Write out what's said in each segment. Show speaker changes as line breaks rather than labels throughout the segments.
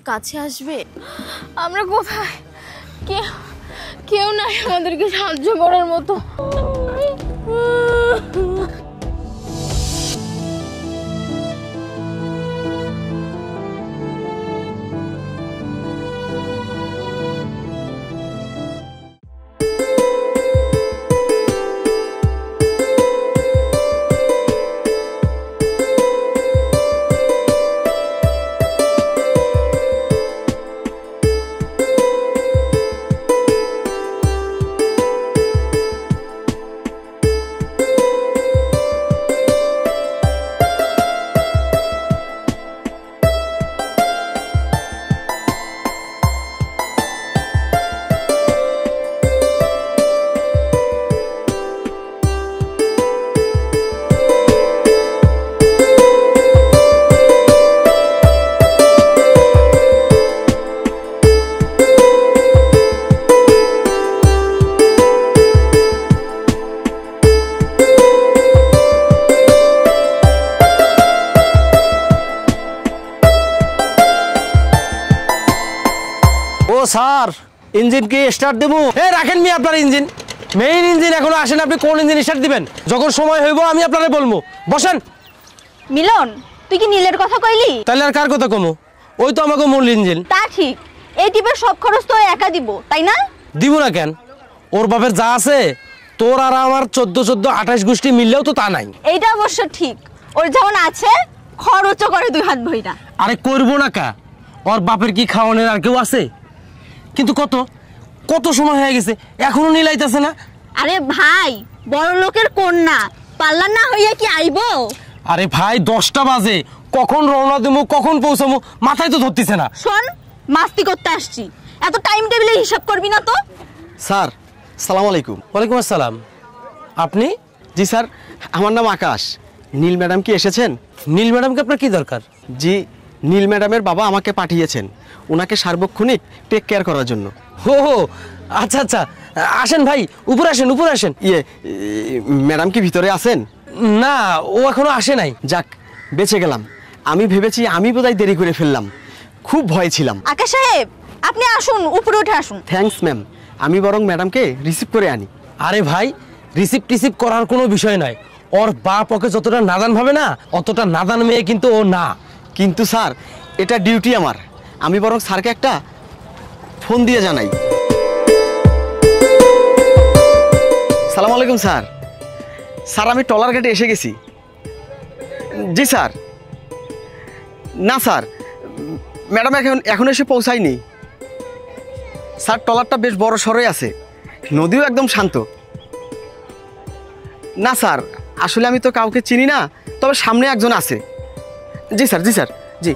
কাছে আসবে? আমরা কোথায়? কেউ নাই আমাদেরকে সাহায্য করার মতো।
স্যার ইঞ্জিন কি স্টার্ট দেবো? রাখেন মি আপনার ইঞ্জিন, মেইন ইঞ্জিন এখনো আসেন, আপনি কোন ইঞ্জিন স্টার্ট দিবেন? যখন সময় হইব আমি আপনারে বলবো। বসেন।
মিলন, তুই কি নীলের কথা কইলি?
তাহলে আর কার কথা কমু? ওই তো আমাকে মূল ইঞ্জিন।
তা ঠিক, এই টিপের সব খরচ তো একা দিব, তাই না?
দিব না কেন? ওর বাপের যা আছে তোর আর আমার 14 28 গোষ্ঠী মিললেও তো তা নাই।
এইটা অবশ্য ঠিক, ওর যেমন আছে খরচও করে দুই হাত ভইরা।
আরে করবো না কা? ওর বাপের কি খাওয়ানোর আর কেউ আছে? কিন্তু কত কত সময় হয়ে গেছে এখনো নীলাইতেছে না।
আরে ভাই, বড় লোকের কন্যা, পাল্লা না হইয়া কি আইবো?
আরে ভাই 10টা বাজে, কখন রওনা দেবো কখন পৌঁছাবো মাথায় তো ধরতেছে না।
শোন, মাস্তি করতে আসছি, এত টাইম টেবিলে হিসাব করবি না তো।
স্যার সালাম আলাইকুম।
ওয়ালাইকুম আসসালাম। আপনি?
জি স্যার, আমার নাম আকাশ। নীল ম্যাডাম কি এসেছেন?
নীল ম্যাডামকে আপনার কি দরকার?
জি, নীল ম্যাডামের বাবা আমাকে পাঠিয়েছেন ওনাকে সার্বক্ষণিক টেক কেয়ার করার জন্য।
হো হো, আচ্ছা আচ্ছা, আসেন ভাই, উপরে আসেন উপরে আসেন।
ম্যাডাম কি ভিতরে আছেন?
না, ও এখনো আসে নাই।
যাক, বেঁচে গেলাম। আমি ভেবেছি আমি বোধহয় দেরি করে ফেললাম, খুব ভয় ছিলাম।
আকাশ সাহেব, আপনি আসুন, উপরে উঠে আসুন।
থ্যাঙ্কস ম্যাম, আমি বরং ম্যাডামকে রিসিভ করে আনি।
আরে ভাই, রিসিভ করার কোনো বিষয় নয়। ওর বাপ ওকে যতটা নাদান ভাবে না, অতটা নাদান মেয়ে কিন্তু ও না।
কিন্তু স্যার, এটা ডিউটি আমার, আমি বরং স্যারকে একটা ফোন দিয়ে জানাই। সালাম আলাইকুম স্যার। স্যার আমি টলার ঘাটে এসে গেছি। জি স্যার। না স্যার, ম্যাডাম এখন এসে পৌঁছায়নি স্যার। টলারটা বেশ বড় সড়ই আছে, নদীও একদম শান্ত। না স্যার, আসলে আমি তো কাউকে চিনি না, তবে সামনে একজন আছে। জি স্যার, জি স্যার, জি।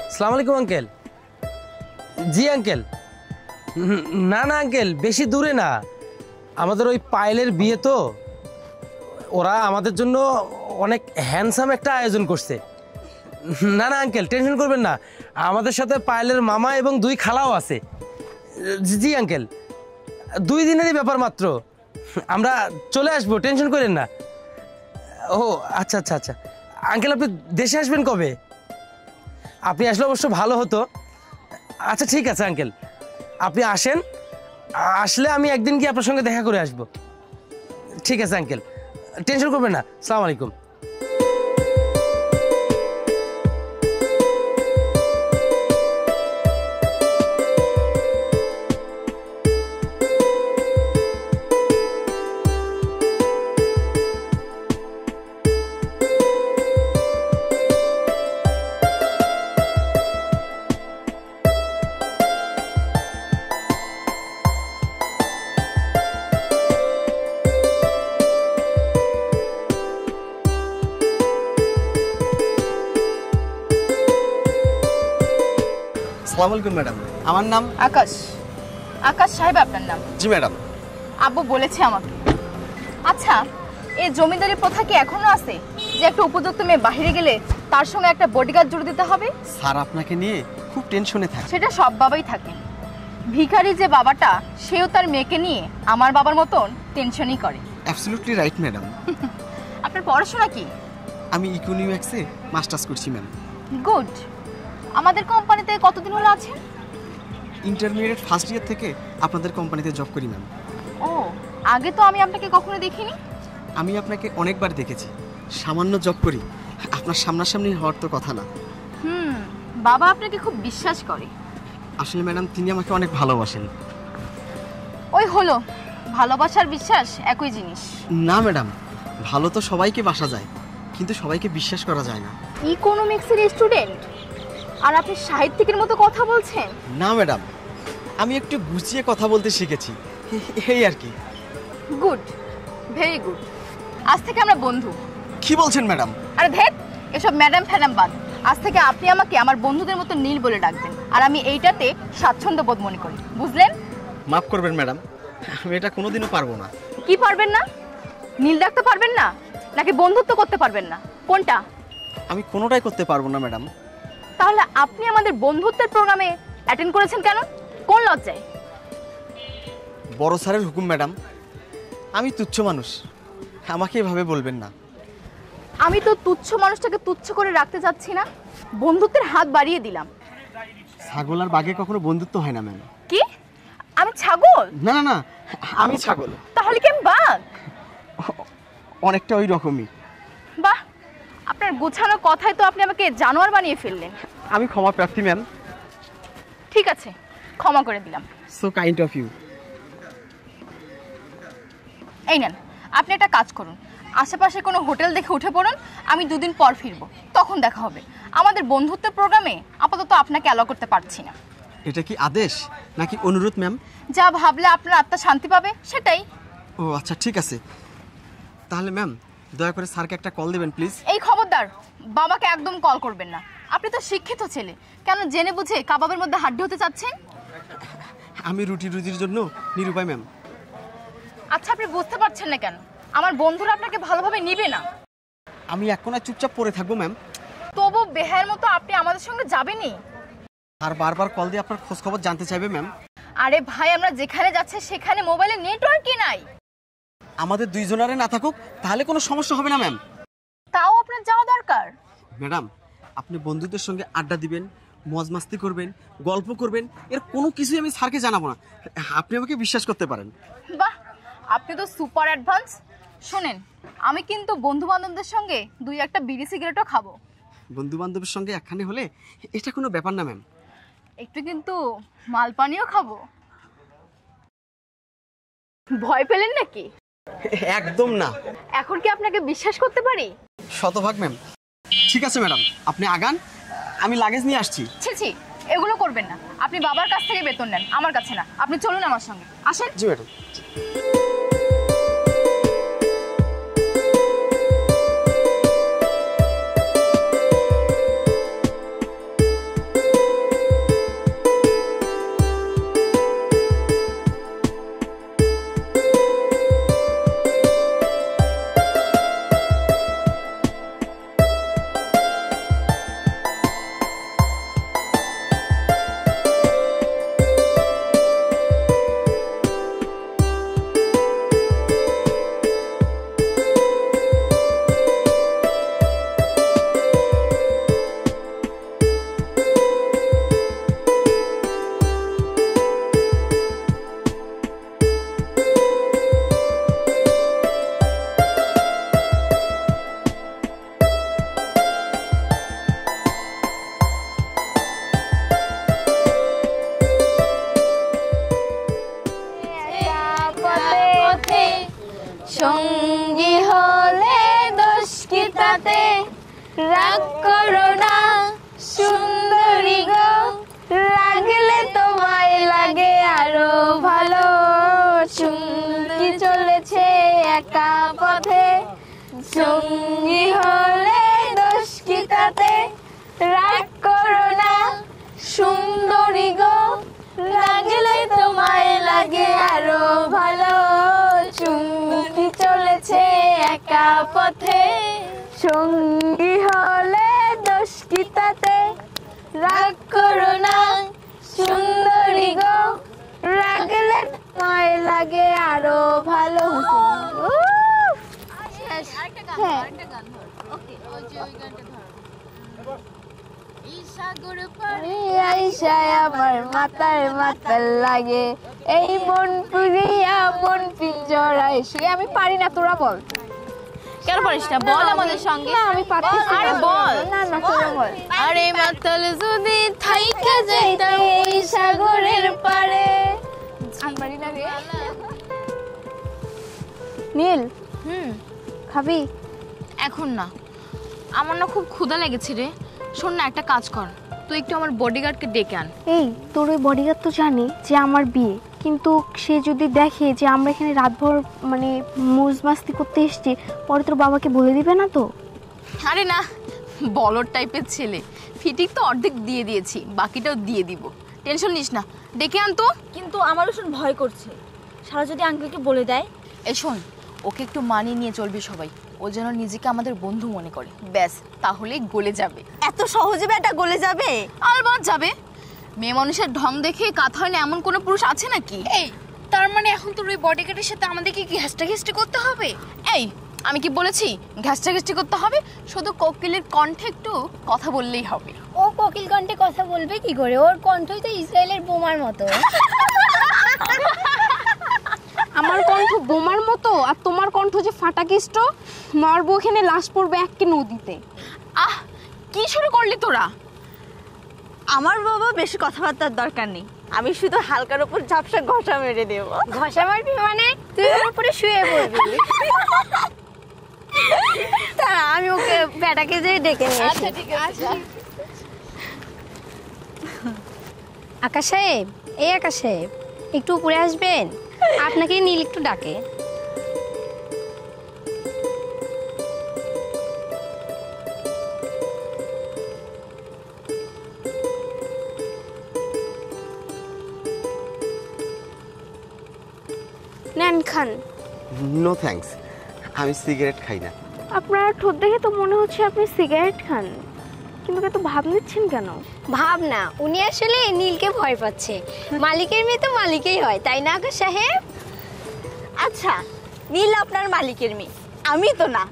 আসসালামু আলাইকুম আঙ্কেল। জি আঙ্কেল। না না আঙ্কেল, বেশি দূরে না, আমাদের ওই পায়েলের বিয়ে তো, ওরা আমাদের জন্য অনেক হ্যান্ডসাম একটা আয়োজন করছে। না না আঙ্কেল, টেনশন করবেন না, আমাদের সাথে পায়েলের মামা এবং 2 খালাও আছে। জি আঙ্কেল, 2 দিনেরই ব্যাপার মাত্র, আমরা চলে আসবো, টেনশন করেন না। ও আচ্ছা আচ্ছা আচ্ছা। আঙ্কেল আপনি দেশে আসবেন কবে? আপনি আসলে অবশ্য ভালো হতো। আচ্ছা ঠিক আছে আঙ্কেল, আপনি আসেন, আসলে আমি একদিন গিয়ে আপনার সঙ্গে দেখা করে আসবো। ঠিক আছে আঙ্কেল, টেনশন করবেন না। আসসালামু আলাইকুম।
আসসালামু আলাইকুম ম্যাডাম, আমার নাম
আকাশ। আকাশ সাহেব আপনার নাম?
জি ম্যাডাম।
আব্বু বলেছে আমাকে। আচ্ছা, এই জমিদারি প্রথা কি এখনো আছে যে একটা উপযুক্ত মেয়ে বাইরে গেলে তার সঙ্গে একটা বডিগার্ড জুড়ে দিতে হবে?
স্যার আপনাকে নিয়ে খুব টেনশনে থাকে।
সেটা সব বাবাই থাকে। ভিখারি যে বাবাটা, সেও তার মেয়েকে নিয়ে আমার বাবার মতন টেনশনই করে।
Absolutely right madam.
আপনার পড়াশোনা কি?
আমি ইকোনমিক্সে মাস্টার্স করছি ম্যাম।
গুড। আমাদের কোম্পানিতে কতদিন হলো আছেন?
ইন্টারমিডিয়েট ফার্স্ট ইয়ার থেকে আপনাদের কোম্পানিতে জব করি ম্যাম।
ও, আগে তো আমি আপনাকে কখনো দেখিনি।
আমি আপনাকে অনেকবার দেখেছি, সামান্য জব করি, আপনার সামনাসামনি হওয়ার তো কথা না।
বাবা আপনাকে খুব বিশ্বাস করে।
আসলে ম্যাডাম তিনি আমাকে অনেক ভালোবাসেন।
ওই হলো, ভালোবাসার বিশ্বাস একই জিনিস।
না ম্যাডাম, ভালো তো সবাইকে বাসা যায়, কিন্তু সবাইকে বিশ্বাস করা যায় না।
ইকোনমিক্সের স্টুডেন্ট আর আপনি সাহিত্যিকের মতো কথা বলছেন?
না ম্যাডাম, আমি একটু গুছিয়ে কথা বলতে শিখেছি, এই আর কি।
Good, very good. আজ থেকে আমরা বন্ধু।
কি বলছেন ম্যাডাম?
আরে ধেৎ, এসব ম্যাডাম ফ্যাডাম বাদ। আজ থেকে আপনি আমাকে আমার বন্ধুদের মতো নীল বলে ডাকবেন, আর আমি এইটাতে স্বাচ্ছন্দ্য বোধ মনে করি, বুঝলেন?
মাফ করবেন ম্যাডাম, আমি এটা কোনোদিনও পারবো না।
কি পারবেন না? নীল ডাকতে পারবেন না, নাকি বন্ধুত্ব করতে পারবেন না? কোনটা?
আমি কোনোটাই করতে পারবো না ম্যাডাম।
তাহলে আপনি আমাদের বন্ধুত্বের প্রোগ্রামে অ্যাটেন্ড করেছেন কেন? কোন লজ্জায়?
বড় স্যারের হুকুম ম্যাডাম, আমি তুচ্ছ মানুষ, আমাকে এভাবে বলবেন না।
আমি তো তুচ্ছ মানুষটাকে তুচ্ছ করে রাখতে চাচ্ছি না, বন্ধুত্বের হাত বাড়িয়ে দিলাম।
ছাগল আর বাঘে কখনো বন্ধুত্ব হয় না ম্যাম।
কি? আমি ছাগল?
না না না, আমি ছাগল।
তাহলে কি আমি বাঘ?
অনেকটা ওই রকমই।
বাহ, আপনার গোছানো কথায় তো আপনি আমাকে জানোয়ার বানিয়ে ফেললেন।
আমি ক্ষমা প্রার্থী ম্যাম।
ঠিক আছে, ক্ষমা করে দিলাম।
So kind of you.
এই নেন, আপনি একটা কাজ করুন, আশেপাশে কোনো হোটেল দেখে উঠে পড়ুন, আমি 2 দিন পর ফিরবো, তখন দেখা হবে। আমাদের বন্ধুত্বের প্রোগ্রামে আপাতত আপনাকে অ্যালাউ করতে পারছি না।
এটা কি আদেশ নাকি অনুরোধ ম্যাম?
যা ভাবলে আপনার আত্মা শান্তি পাবে সেটাই।
ও আচ্ছা, ঠিক আছে। তাহলে ম্যাম দয়া করে স্যারকে একটা কল দেবেন প্লিজ।
এই খবরদার, বাবাকে একদম কল করবেন না। আপনি তো শিক্ষিত ছেলে, কেন জেনে বুঝে কাবাবের মধ্যে হাড্ডি হতে চাচ্ছেন?
আমি রুজির জন্য নিরুপায় ম্যাম।
আচ্ছা, আপনি বুঝতে পারছেন না কেন? আমার বন্ধুরা আপনাকে ভালোভাবে নিবে না।
আমি এক কোণায় চুপচাপ পড়ে থাকবো ম্যাম।
তবু বেহার মতো আপনি আমাদের সঙ্গে যাবেনই।
আর বারবার কল দিয়ে আপনার খোঁজ খবর জানতে চাইবে ম্যাম।
আরে ভাই, আমরা যেখানে যাচ্ছি সেখানে মোবাইলে নেটওয়ার্কই নাই।
আমাদের দুইজনারে না থাকুক তাহলে কোনো সমস্যা হবে না ম্যাম।
তাও আপনার যাওয়া দরকার।
ম্যাডাম, আপনি বন্ধুদের সঙ্গে আড্ডা দিবেন, মজ মাস্তি করবেন, গল্প করবেন, এর কোনো কিছুই আমি স্যারকে জানাবো না। আপনি আমাকে বিশ্বাস করতে পারেন।
বাহ, আপনি তো সুপার অ্যাডভান্স। শোনেন, আমি কিন্তু বন্ধু বান্ধবদের সঙ্গে 2-1টা বিড়ি সিগারেটও খাবো।
বন্ধু বান্ধবের সঙ্গে একখানে হলে এটা কোনো ব্যাপার না ম্যাম।
একটু কিন্তু মালপানিও খাবো। ভয় পেলেন নাকি?
একদম না।
এখন কি আপনাকে বিশ্বাস করতে পারি?
শতভাগ ম্যাম। ঠিক আছে ম্যাডাম, আপনি আগান, আমি লাগেজ নিয়ে আসছি।
ছি ছি, এগুলো করবেন না। আপনি বাবার কাছ থেকে বেতন নেন, আমার কাছে না। আপনি চলুন আমার সঙ্গে, আসেন।
জি ম্যাডাম।
সঙ্গী হলে দোষ কি তাতে, রাগ করো না সুন্দরী গো, লাগলে তোমায় লাগে আরো ভালো। চুমকি চলেছে একা পথে, সঙ্গী হলে দোষ কি তাতে, রাগ করো না সুন্দরী গো, লাগলে তোমায় লাগে আরো ভালো। চুমকি চলেছে একা পথে, সঙ্গী হলে দোষ কি তাতে, রাগ করো না সুন্দরী গো, লাগলে তোমায় লাগে আরো ভালো।
আরেকটা গান ধর, আরেকটা গান ধর। ওকে, ওই যে ওই গানটা ধর। ইস
সাগর পাড়ে
আইসায় আমার মাতার মাতার লাগে, এই মন পুরিয়া মন পিঞ্জরায় শুয়ে। আমি পারি না, তোরা বল।
কেন পারিস না? বল আমাদের সঙ্গে।
না আমি পারছি না।
আরে বল।
না না তোরা বল।
আরে মাতাল যদি থাইকা যাইতাম
এই সাগরের পাড়ে। আমি পারি না রে। নীল খাবি?
এখন না, আমার না খুব ক্ষুধা লেগেছে রে। শোন না, একটা কাজ কর, তুই একটু আমার বডিগার্ডকে ডেকে আন।
এই তোর ওই বডিগার্ড তো জানে যে আমার বিয়ে, কিন্তু সে যদি দেখে যে আমরা এখানে রাতভর মানে মৌজ মাস্তি করতে এসেছি, পরে তোর বাবাকে বলে দিবে না তো?
আরে না, বলর টাইপের ছেলে, ফিটিং তো অর্ধেক দিয়ে দিয়েছি, বাকিটাও দিয়ে দিব, টেনশন নিস না। ডেকে আন তো।
কিন্তু আমারও শুন ভয় করছে, সারা যদি আঙ্কেলকে বলে দেয়।
এই শোন, ওকে একটু মানিয়ে নিয়ে চলবি সবাই, ও যেন নিজেকে আমাদের বন্ধু মনে করে, ব্যাস তাহলেই গলে যাবে।
এত সহজে বেটা গলে যাবে?
আলবাত যাবে। মেয়ে মানুষের ঢং দেখে কাঁথা হয় না এমন কোনো পুরুষ আছে নাকি?
এই তার মানে এখন তোর ওই বডিগার্ডের সাথে আমাদেরকে কি ঘাসটা করতে হবে?
এই আমি কি বলেছি ঘাসটা করতে হবে? শুধু কোকিলের কণ্ঠে একটু কথা বললেই হবে।
ও কোকিল কণ্ঠে কথা বলবে কি করে? ওর কণ্ঠই তো ইসরায়েলের বোমার মতো। আমার কণ্ঠ বোমার মতো, আর তোমার কণ্ঠ যে ফাটাকিষ্ট, মারবো এখানে, লাশ পড়বে একে নদীতে।
আহ, কি শুরু করলি তোরা?
আমার বাবা বেশি কথাবার্তার দরকার নেই, আমি শুধু হালকার উপর ঝাপসা ঘষা মেরে দেব।
ঘষা মারবি মানে? তুই ওর উপরে শুয়ে পড়বি। তা আমি ওকে বেটাকে যে ডেকে নিয়ে আসি।
আচ্ছা ঠিক আছে।
আকাশ সাহেব, এই আকাশ সাহেব, একটু উপরে আসবেন, আপনাকে নীল একটু ডাকে। নেন খান।
নো থ্যাঙ্কস, আমি সিগারেট খাই না।
আপনার ঠোঁট দেখে তো মনে হচ্ছে আপনি সিগারেট খান, কিন্তু এত ভাব নিচ্ছেন কেন? ভাব না, উনি আসলে নীলকে ভয় পাচ্ছে। মালিকের মেয়ে তো মালিকই হয়, তাই না আকাশ সাহেব?
আচ্ছা, নীল আপনার মালিকের মেয়ে, আমি তো না,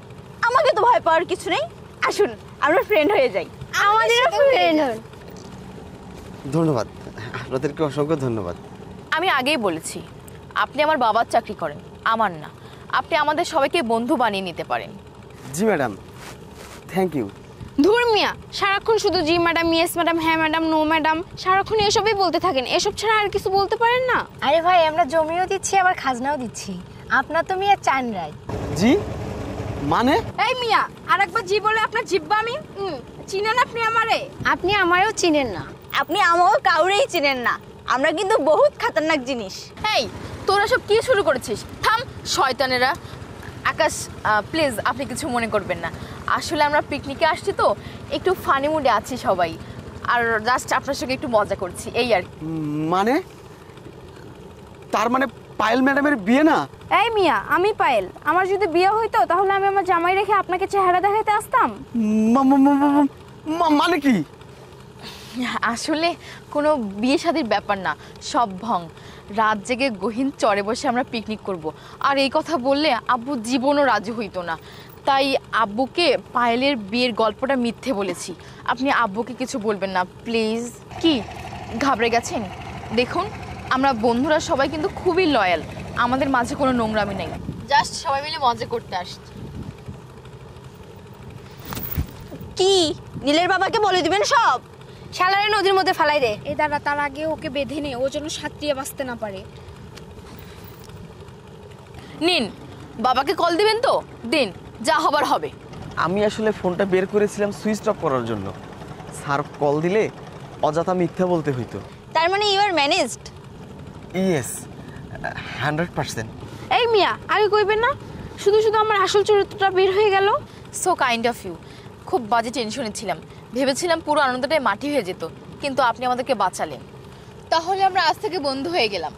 আমাকে তো ভয় পাওয়ার কিছু নেই। আসুন আমরা ফ্রেন্ড হয়ে যাই।
আমাদেরও ফ্রেন্ড হন।
ধন্যবাদ, আপনাদেরকে অসংখ্য ধন্যবাদ।
আমি আগেই বলেছি, আপনি আমার বাবার চাকরি করেন, আমার না। আপনি আমাদের সবাইকে বন্ধু বানিয়ে নিতে পারেন।
জি ম্যাডাম, থ্যাংক ইউ।
ধুর মিয়া, সারাক্ষণ শুধু জি ম্যাডাম, ইয়েস ম্যাডাম, হ্যাঁ ম্যাডাম, নো ম্যাডাম, সারাক্ষণ এসবই বলতে থাকেন। এসব ছাড়া আর কিছু বলতে পারেন না?
আরে ভাই, আমরা জমিও দিচ্ছি আবার খাজনাও দিচ্ছি, আপনার তো মিয়া চান রায়।
জি মানে?
এই মিয়া, আরেকবার জি বলে আপনার জিব্বা আমি চিনেন আপনি আমারে? আপনি আমারেও চিনেন না।
আপনি আমাকে কাউরেই চিনেন না, আমরা কিন্তু বহুত খাতারনাক জিনিস।
এই তোরা সব কি শুরু করেছিস? থাম শয়তানেরা। আকাশ প্লিজ, আপনি কিছু মনে করবেন না, আসলে আমরা পিকনিকে আসছি তো, একটু ফানি মুডে আছি সবাই, আর জাস্ট আপনার সঙ্গে একটু মজা করছি, এই আর কি।
মানে তার মানে পায়েল ম্যাডামের বিয়ে না?
এই মিয়া, আমি পায়েল, আমার যদি বিয়ে হইতো তাহলে আমি আমার জামাই রেখে আপনাকে চেহারা দেখাইতে আসতাম?
মানে কি?
আসলে কোনো বিয়ে শাদীর ব্যাপার না, সব ভং। রাত জেগে গহীন চরে বসে আমরা পিকনিক করব, আর এই কথা বললে আব্বু জীবনও রাজি হইতো না, তাই আব্বুকে পায়েলের বিয়ের গল্পটা মিথ্যে বলেছি। আপনি আব্বুকে কিছু বলবেন না প্লিজ। কি ঘাবড়ে গেছেন? দেখুন, আমরা বন্ধুরা সবাই কিন্তু খুবই লয়াল, আমাদের মাঝে কোনো নোংরামি নেই, জাস্ট সবাই মিলে মজা করতে আসছি।
কি নীলের বাবাকে বলে দিবেন সব?
শালারে নদীর মধ্যে ফালাই দে। এই দাঁড়া, তার আগে ওকে বেঁধে নে, ও যেন সাঁতরিয়ে বাঁচতে না পারে।
নিন, বাবাকে কল দিবেন তো? দিন, যা হবার হবে।
আমি আসলে ফোনটা বের করেছিলাম সুইচ অফ করার জন্য, স্যার কল দিলে অযথা মিথ্যা বলতে হইতো।
তার মানে ইউ আর ম্যানেজড?
ইয়েস, 100%।
এই মিয়া, আগে কইবেন না? শুধু শুধু আমার আসল চরিত্রটা বের হয়ে গেল।
So kind of you. খুব বাজে টেনশনে ছিলাম, ভেবেছিলাম পুরো আনন্দটাই মাটি হয়ে যেত, কিন্তু আপনি আমাদেরকে বাঁচালেন। তাহলে আমরা আজ থেকে বন্ধু হয়ে গেলাম।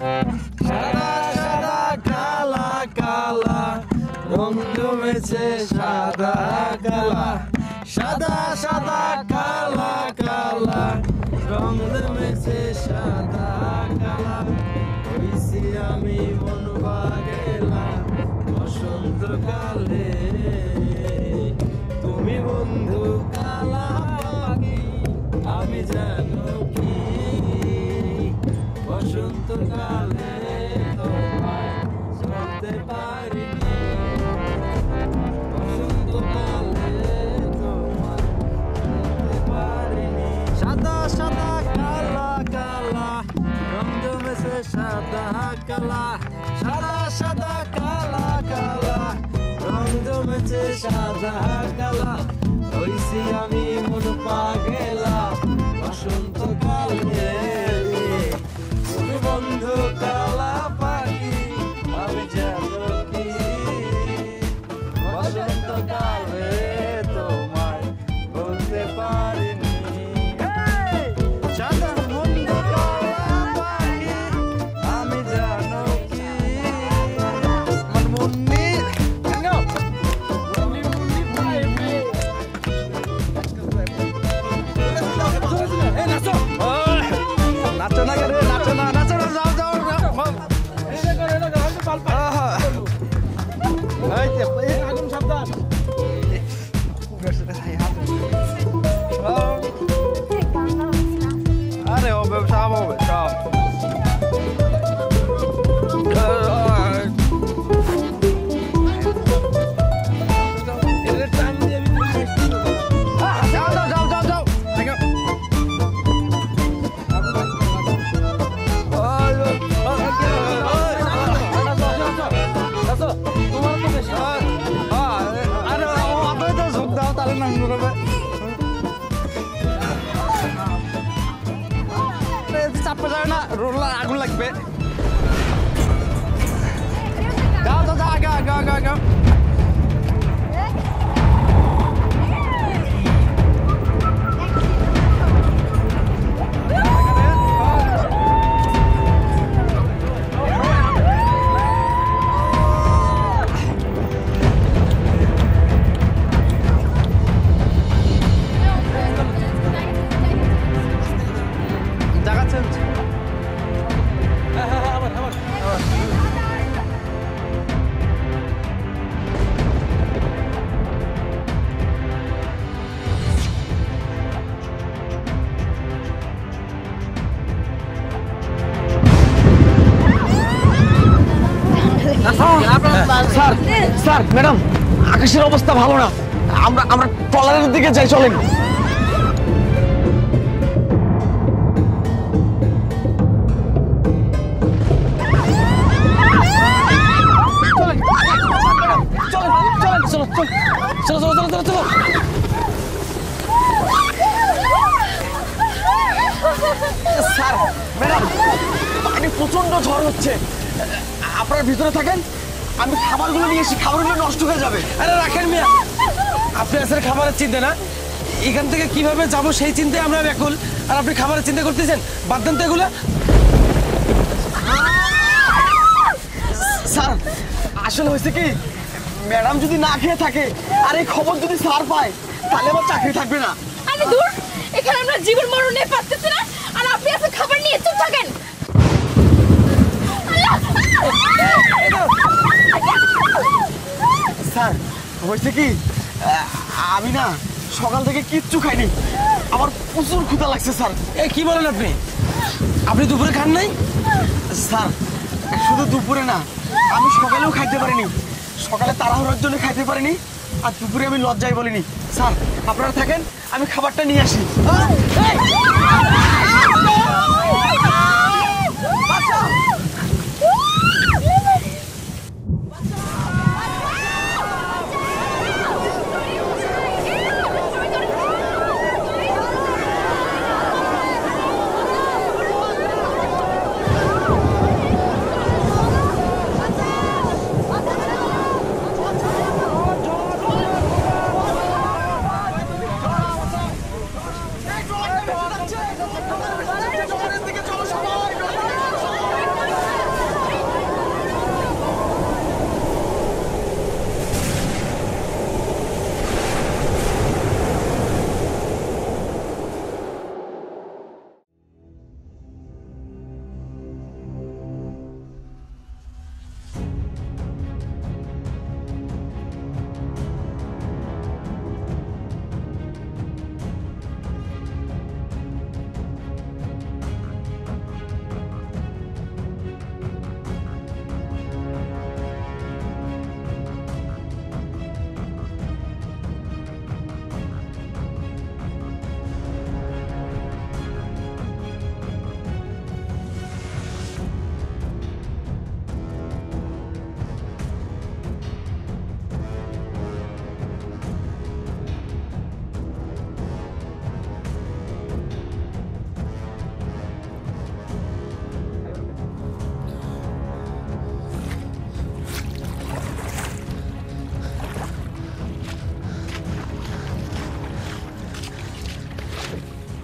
সাদা সাদা কালা কালা রং জমেছে সাদা কালা সাদা সাদা কালা কালা রং জমেছে সাদা কালা হইছি আমি মন পাগেলা বসন্তকালে তুমি বন্ধু কালা পাখি আমি জানো কি বসন্তকালে তোমায় ধরতে পারিনি বসন্তকালে তোমায় ধরতে পারিনি সাদা সাদা কালা কালা রং জমেছে সাদা কালা সাদা সাদা কালা কালা রং জমেছে সাদা কালা হইছি আমি মন পাগেলা বসন্তকালে তুমি বন্ধু কালা পাখি আমি জানো কি বসন্তকালে তোমায় বলতে পারিনি সাদা বন্ধু কালা পাখি আমি জানো কি আমার মুন্নি নাচো না রে নাচো না যাও যাও আগুন সাবধান আরে হবে সব হবে সব চাপা যাবে না রোলার আগুন লাগবে যাও যাও যাও আগে আগে আগে আগে
স্যার স্যার ম্যাডাম আকাশের অবস্থা ভালো না আমরা আমরা ট্রলারের দিকে যাই চলেন স্যার ম্যাডাম পানি প্রচন্ড ঝড় হচ্ছে আপনারা ভিতরে থাকেন আমি খাবারগুলো নিয়ে এসে খাবারগুলো নষ্ট হয়ে যাবে
আরে রাখেন মিয়া আপনি আসলে খাবারের চিন্তা না এখান থেকে কিভাবে যাব সেই চিন্তায় আমরা ব্যাকুল আর আপনি খাবারের চিন্তা করতেছেন বাদ দেন তো এগুলো
স্যার আসলে হয়েছে কি ম্যাডাম যদি না খেয়ে থাকে আর এই খবর যদি স্যার পায় তাহলে আমার চাকরি থাকবে না
আরে দূর এখানে আমরা জীবন মরণ নিয়ে পারতেছি না আর আপনি এসে খাবার নিয়ে চুপ থাকেন
স্যার হয়েছে কি আমি না সকাল থেকে কিচ্ছু খাইনি আমার প্রচুর ক্ষুধা লাগছে স্যার
এ কি বলেন আপনি দুপুরে খান নাই
স্যার শুধু দুপুরে না আমি সকালেও খাইতে পারিনি সকালে তাড়াহুড়োর জন্য খাইতে পারিনি আর দুপুরে আমি লজ্জায় বলিনি স্যার আপনারা থাকেন আমি খাবারটা নিয়ে আসি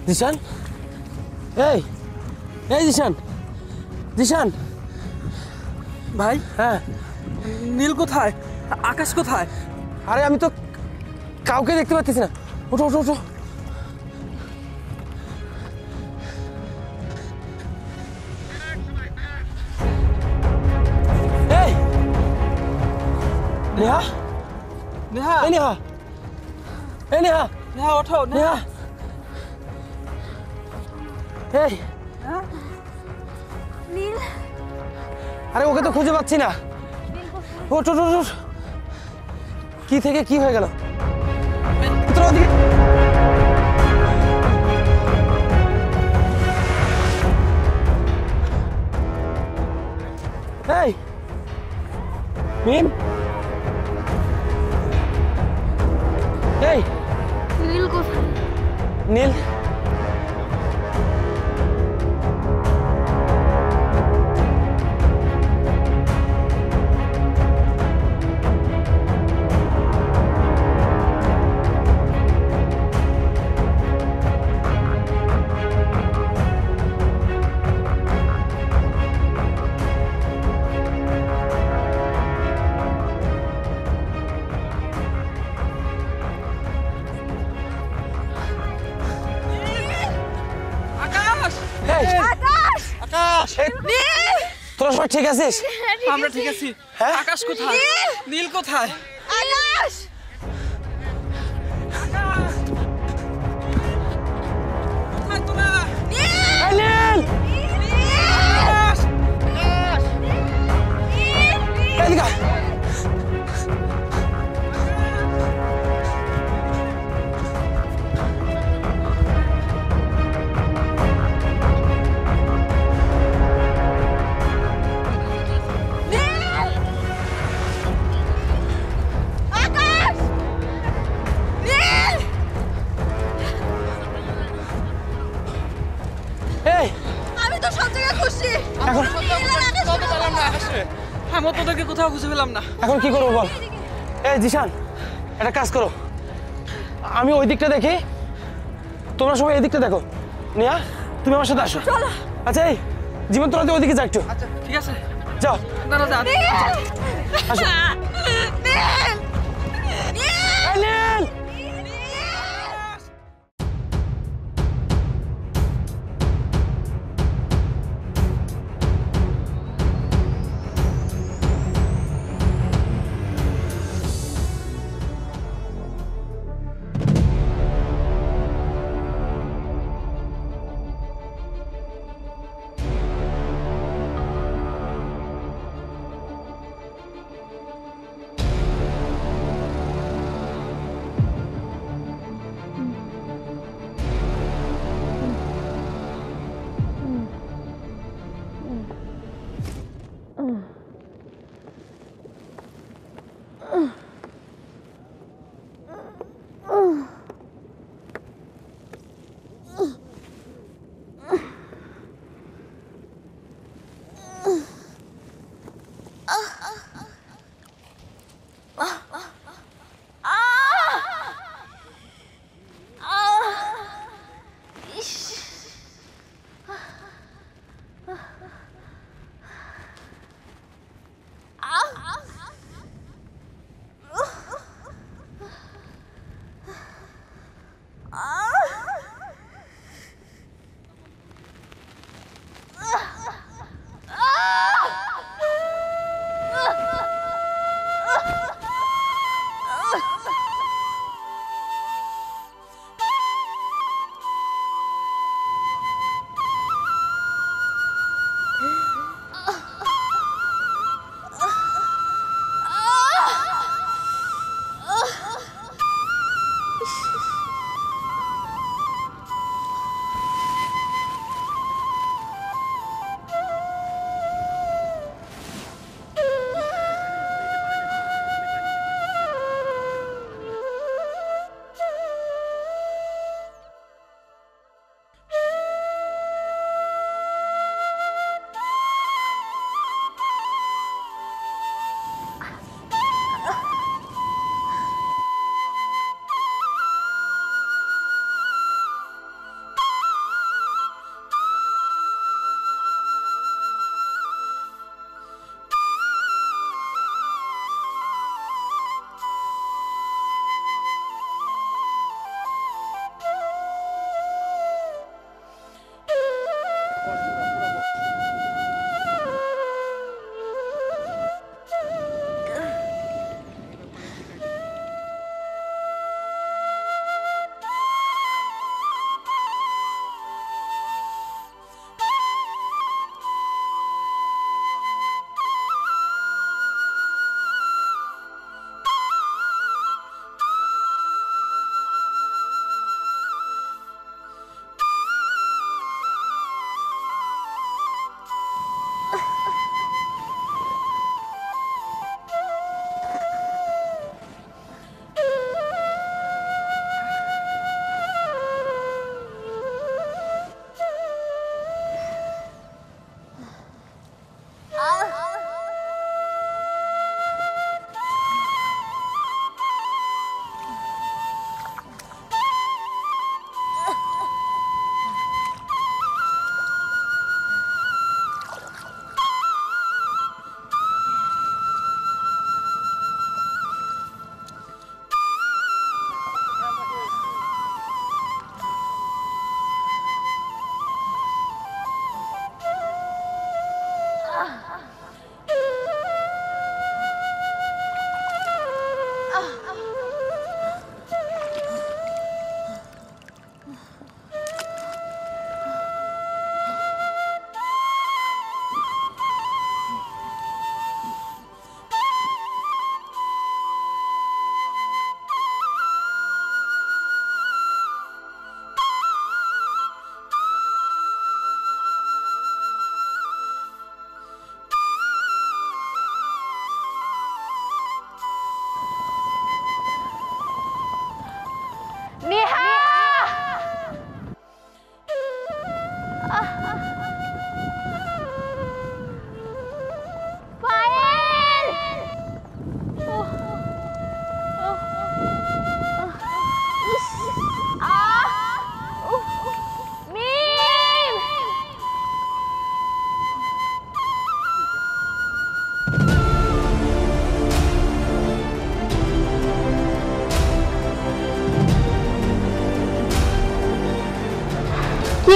জিশান, এই এই জিশান, জিশান
ভাই
হ্যাঁ।
নীল কোথায়? আকাশ কোথায়?
আরে আমি তো কাউকে দেখতে পাচ্ছি না। ওঠো ওঠো ওঠো। এই নেহা,
নেহা,
এই নেহা, এই নেহা,
নেহা ওঠো।
নেহা, এই
নীল,
আরে ওকে তো খুঁজে পাচ্ছি না। ওঠ ওঠ ওঠ, ওঠ। কি থেকে কি হয়ে গেল? তোর ওদিকে এই মিম, এই
নীল কোথায়?
নীল,
আকাশ,
এই
আকাশ,
এই, তোরা সবাই ঠিক আছিস?
আমরা ঠিক আছি।
হ্যাঁ?
আকাশ কোথায়? নীল কোথায়?
আকাশ,
কোথায় তোরা?
এই নীল,
আকাশ,
এদিকে আয়।
আকাশ, নীল,
এই
আমি তো সব জায়গায় খুঁজছি।
এখন
পেলাম না আকাশে। আমরা তোদেরকে কোথাও খুঁজে পেলাম না।
এখন কি করবো বল? এই জিশান, একটা কাজ করো, আমি ওই দিকটা দেখি, তোমরা সবাই এই দিকটা দেখো। নিয়া, তুমি আমার সাথে আসো। আচ্ছা এই জীবন, তোরা তো ওইদিকে যা একটু,
আচ্ছা ঠিক আছে,
যাও
দাঁড়া যা।
আসো। এই নীল,
কি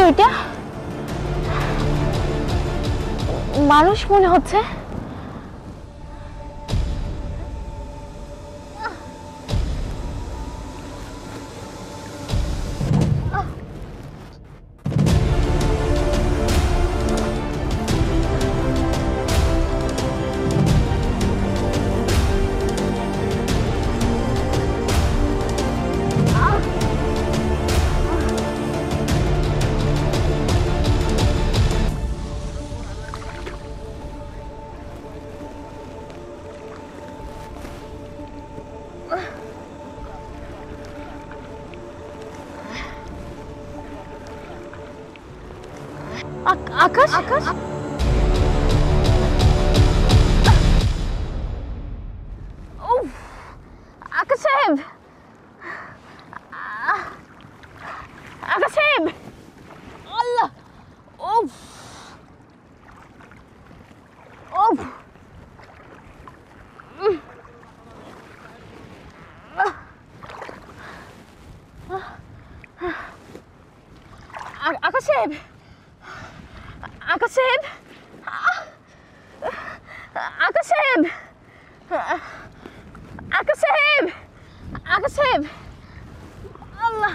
ওইটা? মানুষ মনে হচ্ছে। আকাশ আকাশ আকাশ সাহেব, আকাশ সাহেব, আল্লাহ, উফ উফ, আকাশ সাহেব, আকাশ সাহেব, আকাশ সাহেব, আকাশ সাহেব, আকাশ সাহেব, আল্লাহ,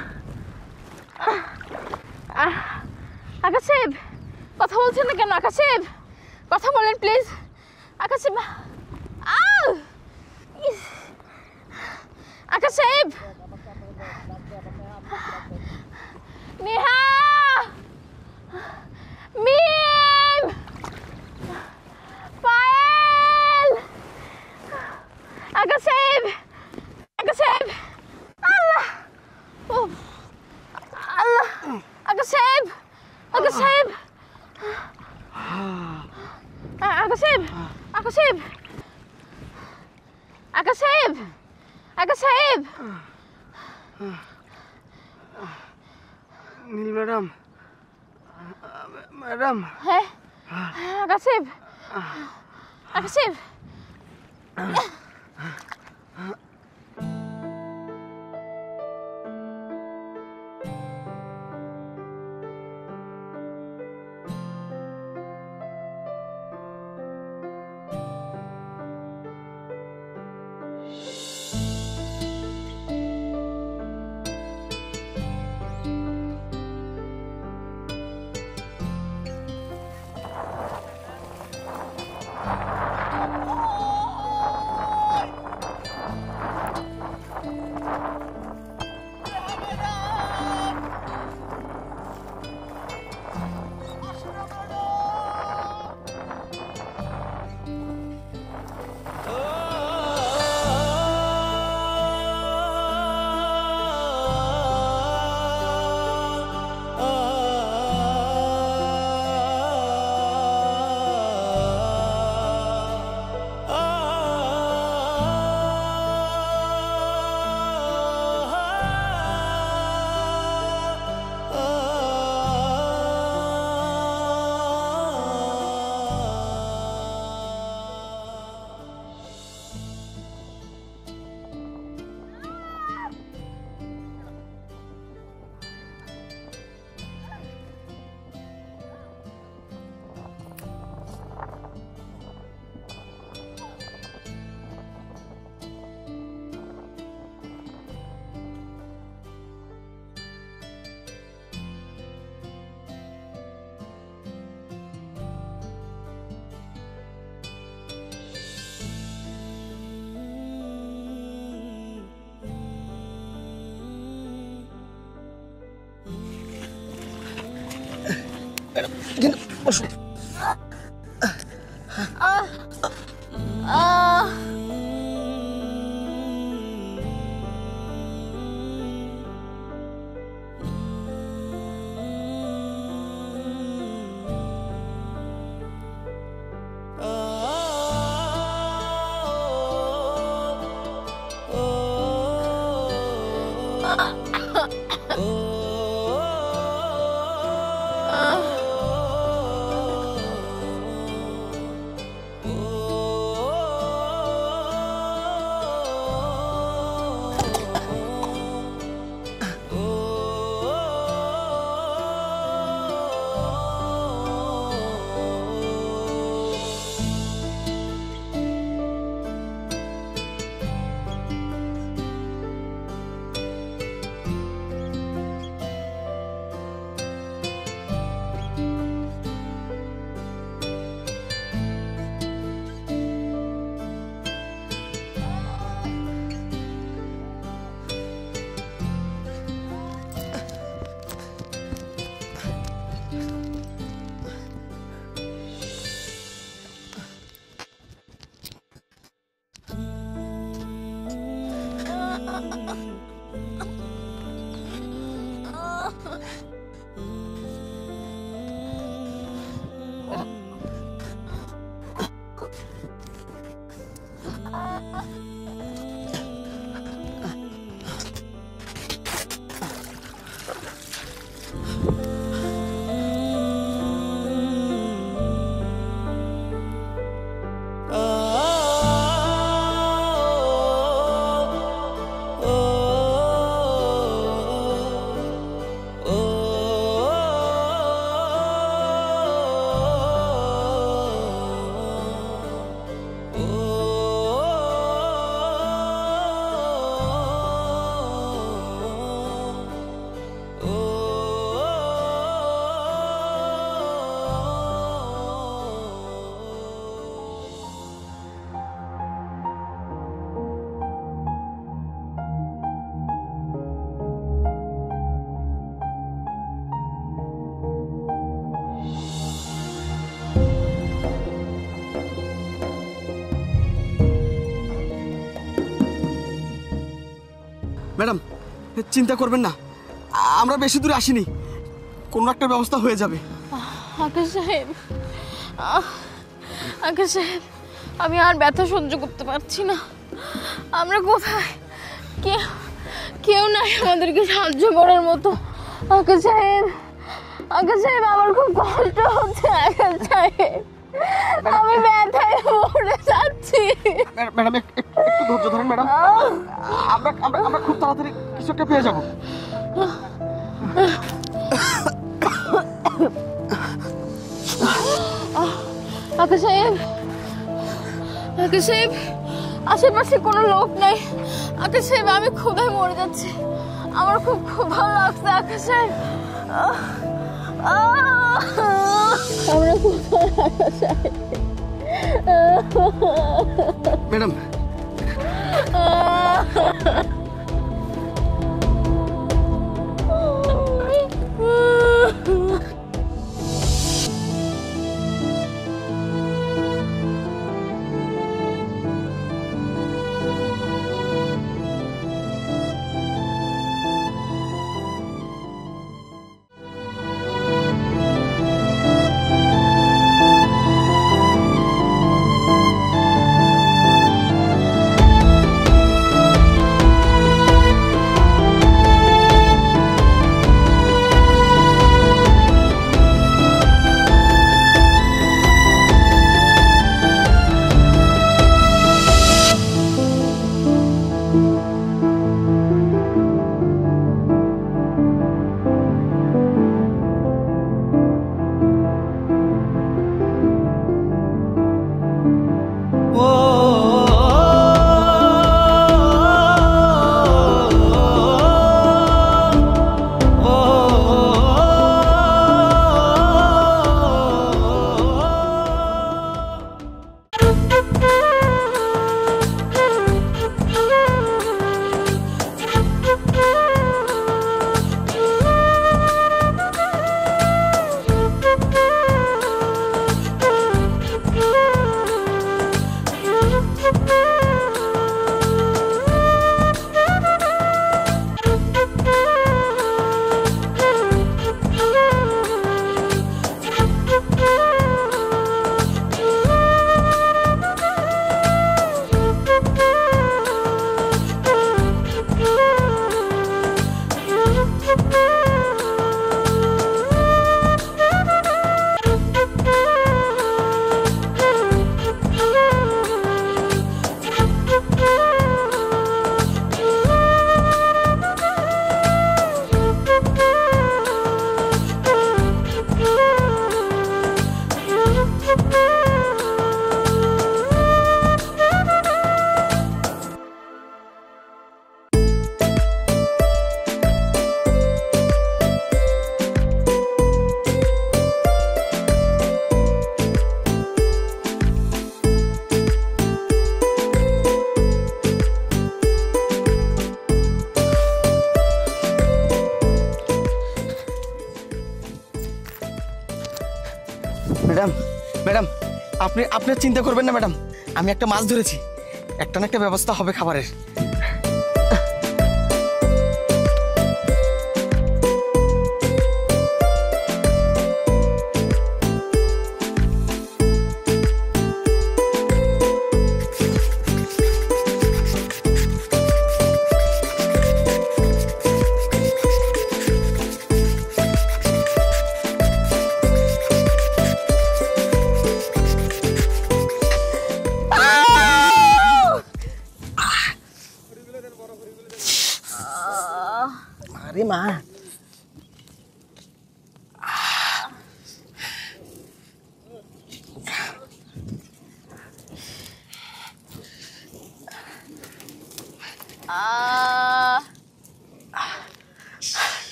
আকাশ সাহেব, কথা বলছেন না কেন? আকাশ সাহেব, কথা বলেন প্লিজ। আকাশ সাহেব, আকাশ সাহেব, নেহা, মিম, পায়েল, আকাশ সাহেব, আকাশ সাহেব, আল্লাহ, উফ, আল্লাহ, আকাশ সাহেব, আকাশ সাহেব, আকাশ সাহেব, আকাশ সাহেব, আকাশ সাহেব, আকাশ সাহেব,
নীল ম্যাডাম, ম্যাডাম,
হ্যাঁ, আকাশ সাহেব, আকাশ সাহেব,
কিন্তু বসুন। ম্যাডাম, চিন্তা করবেন না, আমরা বেশি দূরে আসিনি, কোনো একটা ব্যবস্থা হয়ে যাবে।
আকাশ সাহেব, আকাশ সাহেব, আমি আর ব্যথা সহ্য করতে পারছি না। আমরা কোথায়? কেউ নাই আমাদেরকে সাহায্য করার মতো। আকাশ সাহেব, আকাশ সাহেব, আমার খুব কষ্ট হচ্ছে। আকাশ সাহেব, আমি ব্যথায় মরে যাচ্ছি।
ম্যাডাম একটু ধৈর্য ধরেন ম্যাডাম, আমরা খুব তাড়াতাড়ি কিছু একটা পেয়ে যাবো।
আকাশ সাহেব, আকাশ সাহেব, আশেপাশে কোনো লোক নাই। আকাশ সাহেব, আমি ক্ষুধায় মরে যাচ্ছি, আমার খুব ক্ষুধা লাগছে। আকাশ সাহেব, আমরা কোথায়? আকাশ সাহেব,
ম্যাডাম, আপনি আপনি চিন্তা করবেন না ম্যাডাম, আমি একটা মাছ ধরেছি, একটা না একটা ব্যবস্থা হবে খাবারের। আরে মা,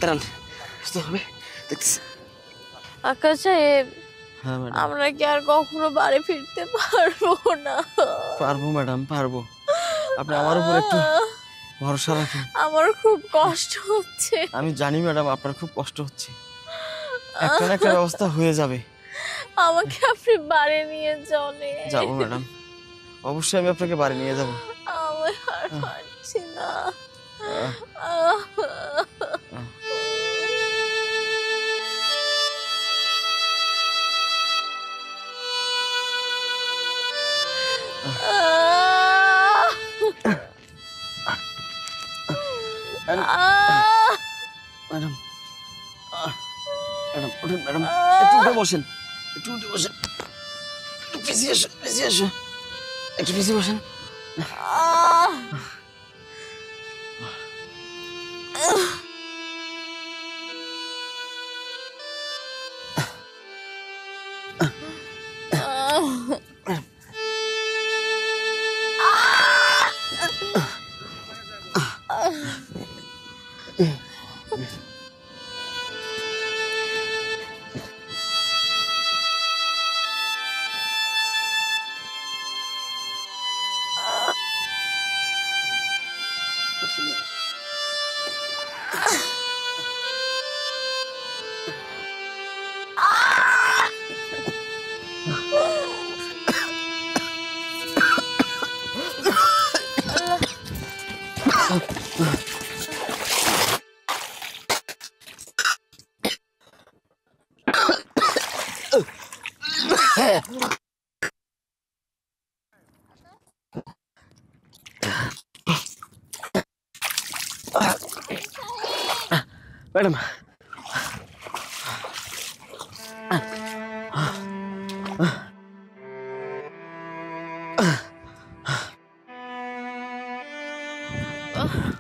দাঁড়ান, আসতে হবে দেখতেছি।
আকাশ সাহেব,
হ্যাঁ ম্যাডাম।
আমরা কি আর কখনো বাড়ি ফিরতে পারবো না?
পারবো ম্যাডাম, পারবো। আপনি আমার উপর একটু ভরসা রাখুন।
আমার খুব কষ্ট হচ্ছে।
আমি জানি ম্যাডাম আপনার খুব কষ্ট হচ্ছে, একটা না একটা ব্যবস্থা হয়ে যাবে।
আমাকে আপনি বাড়ি নিয়ে চলে
যাবো ম্যাডাম, অবশ্যই আমি আপনাকে বাড়ি নিয়ে যাবো।
আমি আর পারছি না।
ম্যাডাম, ম্যাডাম উঠুন, ম্যাডাম একটু উঠে বসেন, একটু উঠে বসেন, একটু পিছিয়ে এসো, পিছিয়ে এসো, একটু পিছিয়ে বসেন। ম্যাডাম,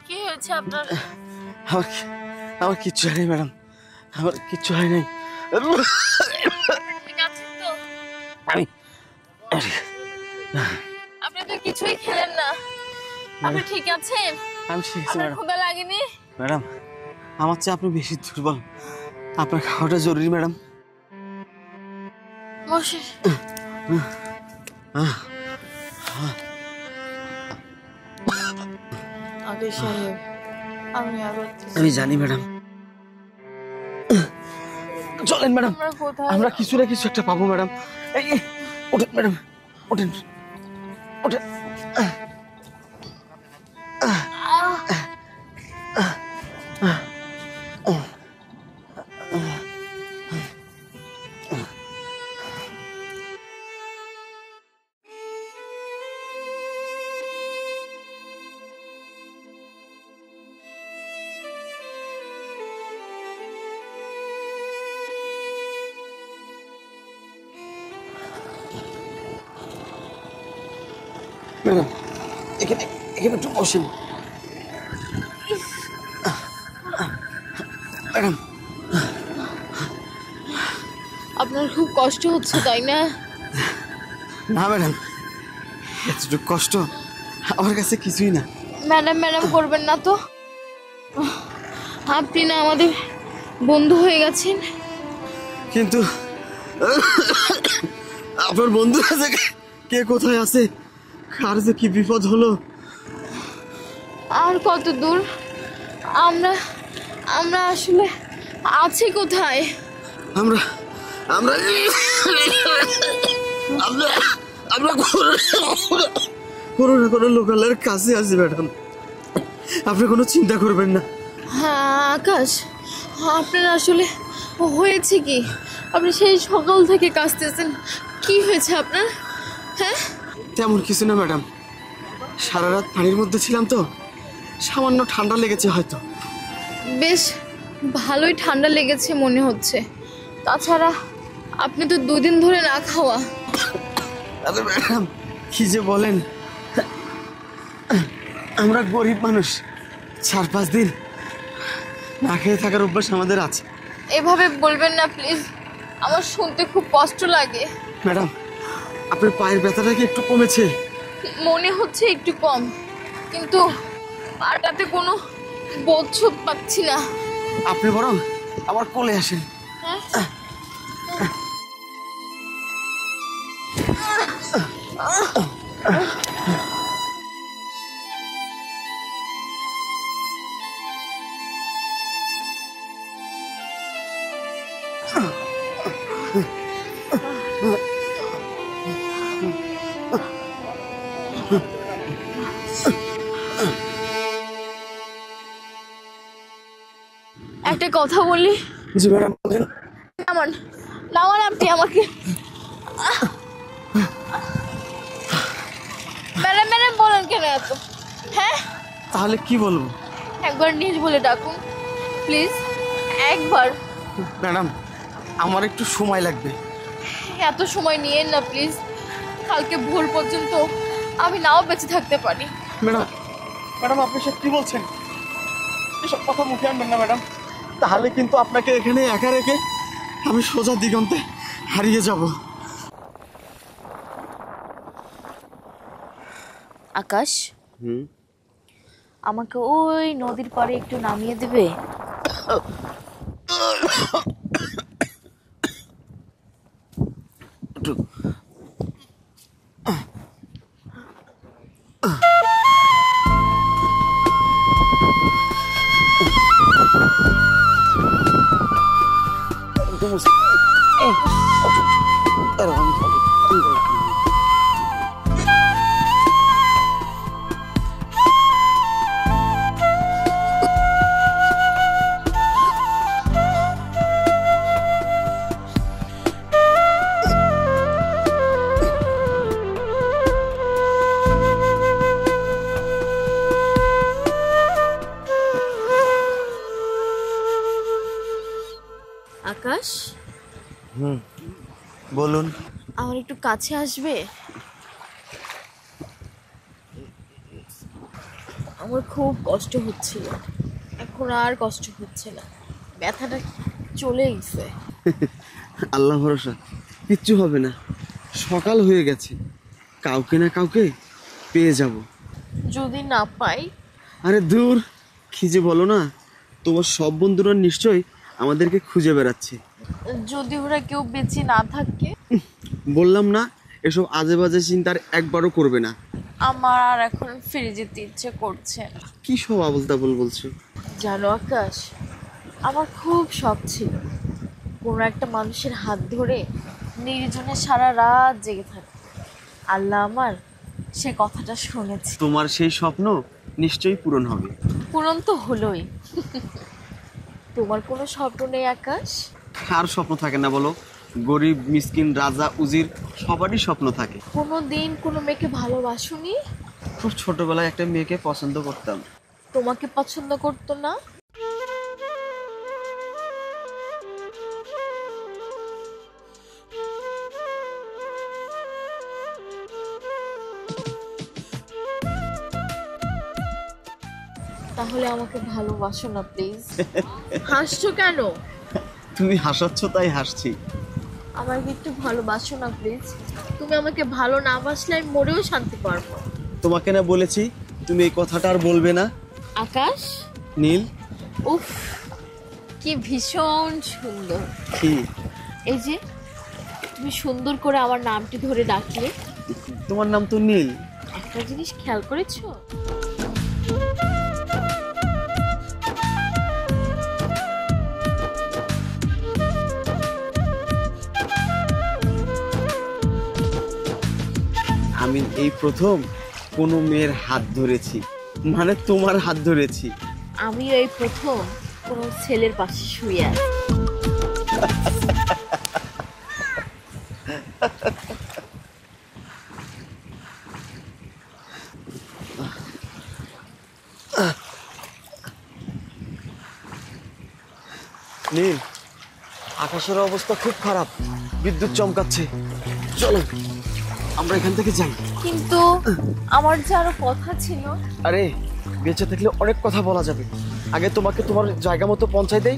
কি হয়েছে আপনার?
আমার কিচ্ছু হয়নি ম্যাডাম, আমার কিচ্ছু হয় নাই।
ঠিক আছেন তো?
আমি
আপনি তো কিছুই খেলেন না, আপনি ঠিক আছেন?
আমি ঠিক আছি
আপনার
ম্যাডাম।
ক্ষুধা লাগেনি?
ম্যাডাম, আমার চেয়ে আপনি বেশি দুর্বল, আপনার খাওয়াটা জরুরি ম্যাডাম।
বসে। আকাশ সাহেব, আমি আবার
আমি জানি ম্যাডাম। চলেন ম্যাডাম,
আমরা কোথায়?
আমরা কিছু না কিছু একটা পাবো ম্যাডাম। এই ওঠেন ম্যাডাম, ওঠেন, ওঠেন। ম্যাডাম, এখানে এখানে একটু বসেন। ম্যাডাম,
আপনার খুব কষ্ট হচ্ছে তাই না?
না ম্যাডাম, এতটুকু কষ্ট আমার কাছে কিছুই না।
ম্যাডাম ম্যাডাম করবেন না তো, আপনি না আমাদের বন্ধু হয়ে গেছেন।
কিন্তু আপনার বন্ধুরা যে কে কোথায় আছে, কার যে কি বিপদ হলো।
আর কত দূর? আমরা আমরা আসলে আছি কোথায়?
আমরা আমরা আমরা আমরা কোনো লোকালয়ের কাছে আছি ম্যাডাম, আপনি কোনো চিন্তা করবেন না।
হ্যাঁ আকাশ, আপনার আসলে হয়েছে কি? আপনি সেই সকাল থেকে কাঁদতেছেন, কি হয়েছে আপনার? হ্যাঁ
তেমন কিছু না ম্যাডাম, সারা রাত পানির মধ্যে ছিলাম তো, সামান্য ঠান্ডা লেগেছে হয়তো।
বেশ ভালোই ঠান্ডা লেগেছে মনে হচ্ছে। তাছাড়া আপনি তো 2 দিন ধরে না খাওয়া।
আরে ম্যাডাম কি যে বলেন, আমরা গরিব মানুষ, 4-5 দিন না খেয়ে থাকার অভ্যাস আমাদের আছে।
এভাবে বলবেন না প্লিজ, আমার শুনতে খুব কষ্ট লাগে।
ম্যাডাম আপনার পায়ের ব্যথাটা কি একটু কমেছে?
মনে হচ্ছে একটু কম, কিন্তু পাটাতে কোনো বোধ পাচ্ছি না।
আপনি বরং আমার কোলে আসেন।
হ্যাঁ একটা কথা বলি।
জি ম্যাডাম বলেন।
নামান নামান আপনি আমাকে। ম্যাডাম ম্যাডাম বলেন কেন এত? হ্যাঁ
তাহলে কি বলবো?
একবার নীল বলে ডাকুন প্লিজ, একবার।
ম্যাডাম আমার একটু সময় লাগবে।
এত সময় নিয়েন না প্লিজ, কালকে ভোর পর্যন্ত আমি নাও বেঁচে থাকতে পারি।
ম্যাডাম ম্যাডাম আপনি সব কি বলছেন? এসব কথা মুখে আনবেন না ম্যাডাম, তাহলে কিন্তু আপনাকে এখানে একা রেখে আমি সোজা দিগন্তে হারিয়ে যাব।
আকাশ, আমাকে ওই নদীর পাড়ে একটু নামিয়ে দেবে? আকাশ,
বলুন।
আমার একটু কাছে আসবে? আমার খুব কষ্ট হচ্ছিল, এখন আর কষ্ট হচ্ছে না, ব্যথাটা চলে গেছে।
আল্লাহ ভরসা, কিচ্ছু হবে না, সকাল হয়ে গেছে, কাউকে না কাউকে পেয়ে যাব।
যদি না পাই?
আরে দূর, কি যে বলো না, তোমার সব বন্ধুরা নিশ্চয়ই আমাদেরকে খুঁজে বেড়াচ্ছে।
যদি ওরা কেউ বেঁচে না থাকে?
বললাম না, এসব আজে বাজে চিন্তার একবারও করবে না।
আমার আর এখন ফিরে যেতে ইচ্ছে করছে না।
কি সব আবল তাবল বলছো?
জানো আকাশ, আমার খুব শখ ছিল কোনো একটা মানুষের হাত ধরে নির্জনে সারা রাত জেগে থাকে। আল্লাহ আমার সে কথাটা শুনেছি।
তোমার সেই স্বপ্ন নিশ্চয়ই পূরণ হবে।
পূরণ তো হলোই। তোমার কোনো স্বপ্ন নেই আকাশ?
কার স্বপ্ন থাকে না বলো? গরিব মিসকিন রাজা উজির সবারই স্বপ্ন থাকে।
কোনো দিন কোনো মেয়েকে ভালোবাসোনি?
খুব ছোটবেলায় একটা মেয়েকে পছন্দ করতাম।
তোমাকে পছন্দ করতো না? তাহলে আমাকে ভালোবাসো না প্লিজ। হাসছো কেন?
তুমি হাসাচ্ছ তাই হাসছি।
আমাকে একটু ভালোবাসো না প্লিজ। তুমি আমাকে ভালো না বাসলে আমি মরেও শান্তি পারবো।
তোমাকে না বলেছি তুমি এই কথাটা আর বলবে না।
আকাশ,
নীল,
উফ কি ভীষণ সুন্দর।
কি
এই যে তুমি সুন্দর করে আমার নামটি ধরে ডাকলে,
তোমার নাম তো নীল।
একটা জিনিস খেয়াল করেছো?
আমি এই প্রথম কোনো মেয়ের হাত ধরেছি, মানে তোমার হাত ধরেছি।
আমিও এই প্রথম কোনো ছেলের পাশে শুয়ে আছি।
নীল, আকাশের অবস্থা খুব খারাপ, বিদ্যুৎ চমকাচ্ছে। চলো আমরা এখান থেকে যাই।
কিন্তু আমার যে আরো কথা ছিল।
আরে বেঁচে থাকলে অনেক কথা বলা যাবে, আগে তোমাকে তোমার জায়গা মতো পৌঁছাই দেই,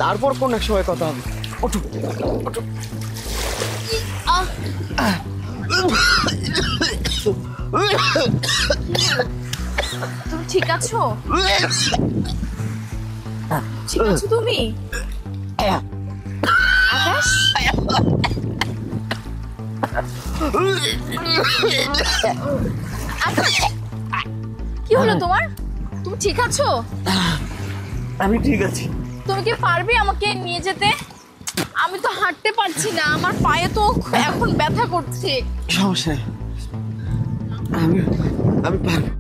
তারপর কোন এক সময় কথা হবে। ওঠো ওঠো।
তুমি ঠিক আছো? ঠিক আছো তুমি? আকাশ, কি হলো তোমার? তুমি ঠিক আছো?
আমি ঠিক আছি।
তুমি কি পারবে আমাকে নিয়ে যেতে? আমি তো হাঁটতে পারছি না, আমার পায়ে তো এখন ব্যথা করছে।
সমস্যা নেই, আমি আমি পারবো।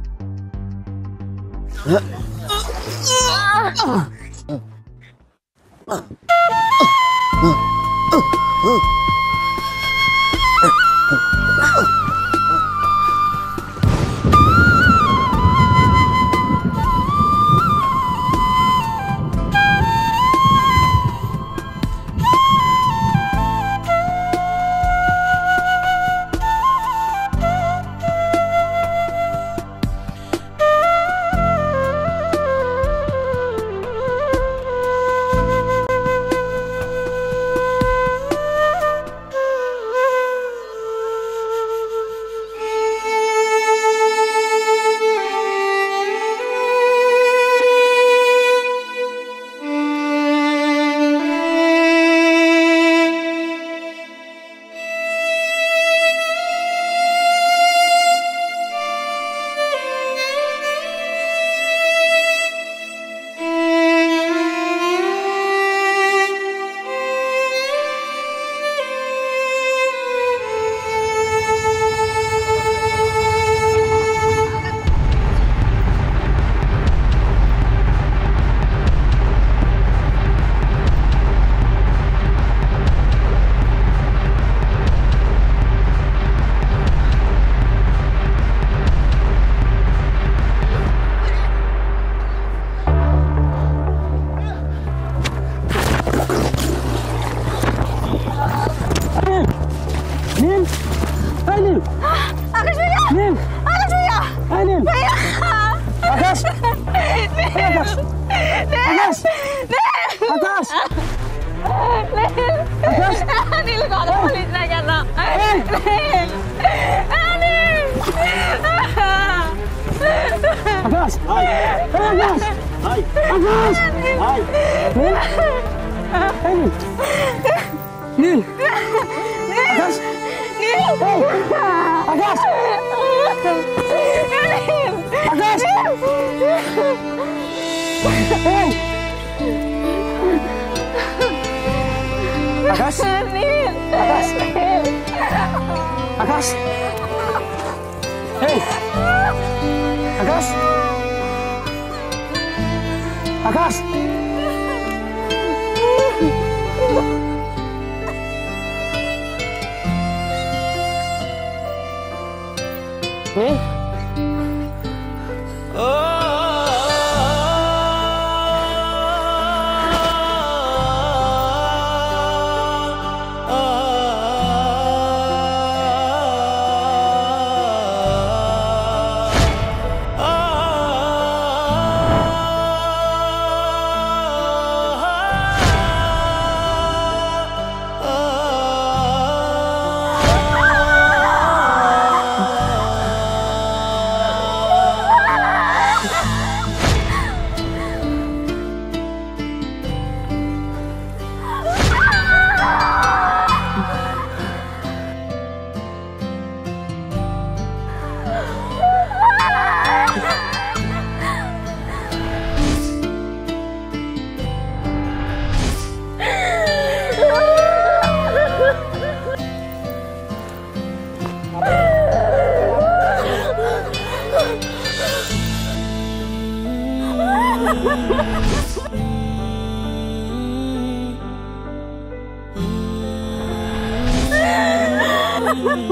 Ha ha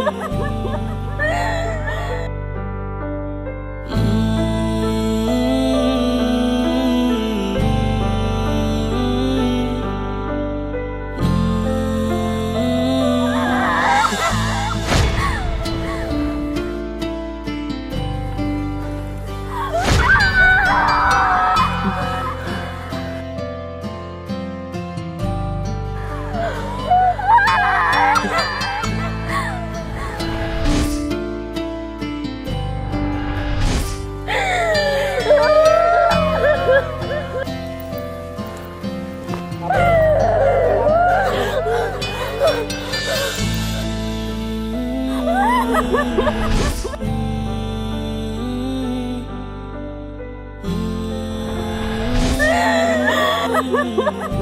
ha!